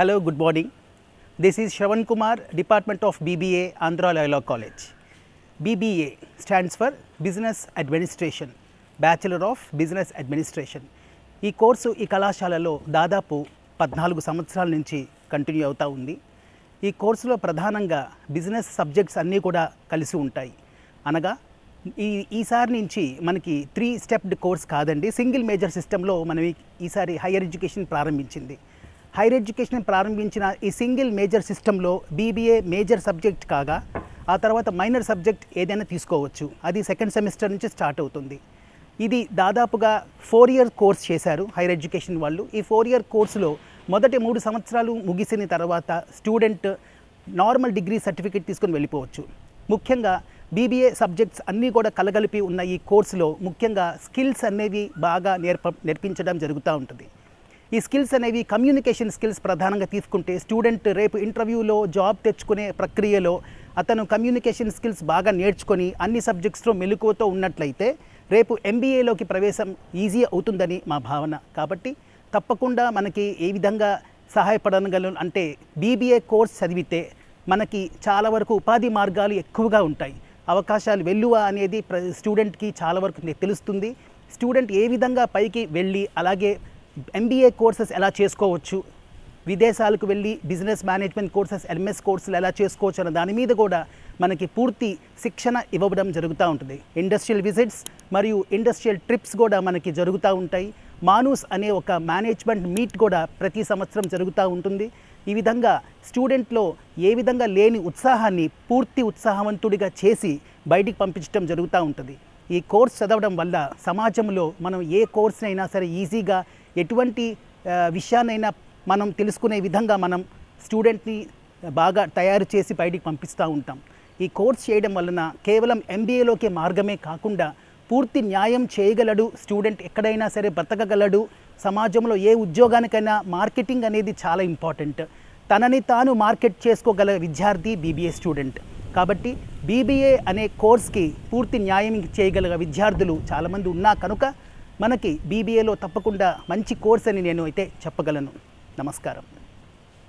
Hello, good morning. This is Shravan Kumar, Department of BBA, Andhra Law College. BBA stands for Business Administration, Bachelor of Business Administration. ఈ course ఈ కళాశాలలో దాదాపు 14 సంవత్సరాల నుంచి continue అవుతూ ఉంది. ఈ కోర్సులో ప్రధానంగా బిజినెస్ సబ్జెక్ట్స్ అన్నీ కూడా కలిసి ఉంటాయి. అనగా ఈసారి నుంచి మనకి 3 స్టెప్డ్ కోర్స్ కాదండి, సింగిల్ మేజర్ సిస్టంలో మనం ఈసారి హైయర్ ఎడ్యుకేషన్ ప్రారంభించింది. హైయర్ ఎడ్యుకేషన్ ప్రారంభించిన ఈ సింగిల్ మేజర్ సిస్టంలో బీబీఏ మేజర్ సబ్జెక్ట్ కాగా ఆ తర్వాత మైనర్ సబ్జెక్ట్ ఏదైనా తీసుకోవచ్చు. అది సెకండ్ సెమిస్టర్ నుంచి స్టార్ట్ అవుతుంది. ఇది దాదాపుగా 4 ఇయర్ కోర్స్ చేశారు హైయర్ ఎడ్యుకేషన్ వాళ్ళు. ఈ 4 ఇయర్ కోర్సులో మొదటి 3 సంవత్సరాలు ముగిసిన తర్వాత స్టూడెంట్ నార్మల్ డిగ్రీ సర్టిఫికేట్ తీసుకొని వెళ్ళిపోవచ్చు. ముఖ్యంగా బీబీఏ సబ్జెక్ట్స్ అన్నీ కూడా కలగలిపి ఉన్న ఈ కోర్సులో ముఖ్యంగా స్కిల్స్ అనేవి బాగా నేర్పించడం జరుగుతూ ఉంటుంది. ఈ స్కిల్స్ అనేవి కమ్యూనికేషన్ స్కిల్స్ ప్రధానంగా తీసుకుంటే స్టూడెంట్ రేపు ఇంటర్వ్యూలో జాబ్ తెచ్చుకునే ప్రక్రియలో అతను కమ్యూనికేషన్ స్కిల్స్ బాగా నేర్చుకొని అన్ని సబ్జెక్ట్స్లో మెలకువతో ఉన్నట్లయితే రేపు ఎంబీఏలోకి ప్రవేశం ఈజీ అవుతుందని మా భావన. కాబట్టి తప్పకుండా మనకి ఏ విధంగా సహాయపడగలం అంటే బీబీఏ కోర్స్ చదివితే మనకి చాలా వరకు ఉపాధి మార్గాలు ఎక్కువగా ఉంటాయి. అవకాశాలు వెల్లువ అనేది స్టూడెంట్కి చాలా వరకు తెలుస్తుంది. స్టూడెంట్ ఏ విధంగా పైకి వెళ్ళి అలాగే ఎంబీఏ కోర్సెస్ ఎలా చేసుకోవచ్చు, విదేశాలకు వెళ్ళి బిజినెస్ మేనేజ్మెంట్ కోర్సెస్ ఎంఎస్ కోర్సులు ఎలా చేసుకోవచ్చు అన్న దాని మీద కూడా మనకి పూర్తి శిక్షణ ఇవ్వడం జరుగుతూ ఉంటుంది. ఇండస్ట్రియల్ విజిట్స్ మరియు ఇండస్ట్రియల్ ట్రిప్స్ కూడా మనకి జరుగుతూ ఉంటాయి. మానూస్ అనే ఒక మేనేజ్మెంట్ మీట్ కూడా ప్రతి సంవత్సరం జరుగుతూ ఉంటుంది. ఈ విధంగా స్టూడెంట్లో ఏ విధంగా లేని ఉత్సాహాన్ని పూర్తి ఉత్సాహవంతుడిగా చేసి బయటికి పంపించడం జరుగుతూ ఉంటుంది. ఈ కోర్స్ చదవడం వల్ల సమాజంలో మనం ఏ కోర్స్నైనా సరే ఈజీగా ఎటువంటి విషయాన్నైనా మనం తెలుసుకునే విధంగా మనం స్టూడెంట్ని బాగా తయారు చేసి బయటికి పంపిస్తూ ఉంటాం. ఈ కోర్స్ చేయడం వలన కేవలం ఎంబీఏలోకే మార్గమే కాకుండా పూర్తి న్యాయం చేయగలడు స్టూడెంట్, ఎక్కడైనా సరే బ్రతకగలడు. సమాజంలో ఏ ఉద్యోగానికైనా మార్కెటింగ్ అనేది చాలా ఇంపార్టెంట్. తనని తాను మార్కెట్ చేసుకోగల విద్యార్థి బీబీఏ స్టూడెంట్. కాబట్టి బీబీఏ అనే కోర్స్కి పూర్తి న్యాయం చేయగల విద్యార్థులు చాలామంది ఉన్నా కనుక మనకి బీబీఏలో తప్పకుండా మంచి కోర్స్ అని నేను అయితే చెప్పగలను. నమస్కారం.